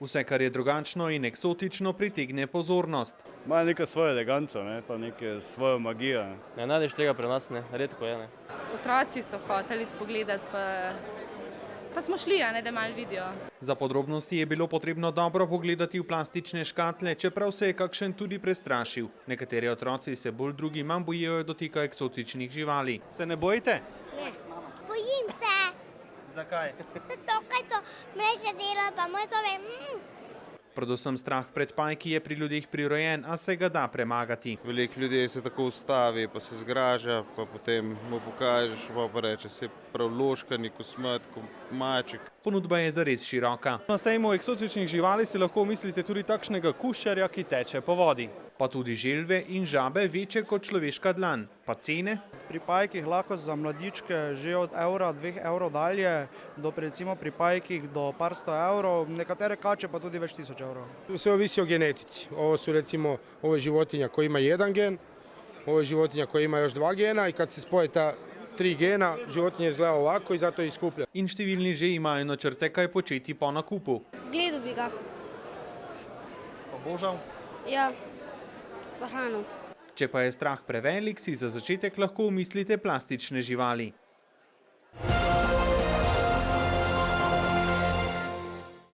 Vse, kar je drugačno in eksotično, pritegne pozornost. Imajo neko svojo eleganco, pa neko svojo magijo. Ne najdeš tega pri nas, redko je. Otroci so hoteli pogledati, pa smo šli, da malo vidijo. Za podrobnosti je bilo potrebno dobro pogledati v plastične škatle, čeprav se je kakšen tudi prestrašil. Nekateri otroci se bolj, drugi manj bojijo dotika eksotičnih živali. Se ne bojite? Ne, bojim se. Zakaj? Zato, kaj to mreže dela, pa moj zove. Predvsem strah pred pajki je pri ljudeh prirojen, a se ga da premagati. Veliko ljudi se tako ustavi, pa se zgraža, pa potem mu pokažeš, pa reče, se je prav loškani, kosmet, maček. Ponudba je zares široka. Na sejmu eksotičnih živali si lahko mislite tudi takšnega kuščarja, ki teče po vodi. Pa tudi želve in žabe večje kot človeška dlan. Pa cene? Pri pajkih lahko za mladičke že od evra, 2 evrov dalje, do recimo pri pajkih do par 100 evrov, nekatere kače pa tudi več 1000 evrov. Sve ovisi o genetici. Ovo je životinja koja ima jedan gen, ovo je životinja koja ima još 2 gena i kad se spoje ta 3 gena, životinja izgleda ovako i zato je skuplja. In številni že imajo načrte, kaj početi po nakupu. Gledal bi ga. Obožal? Ja, pa hrano. Če pa je strah prevelik, si za začetek lahko umislite plastične živali.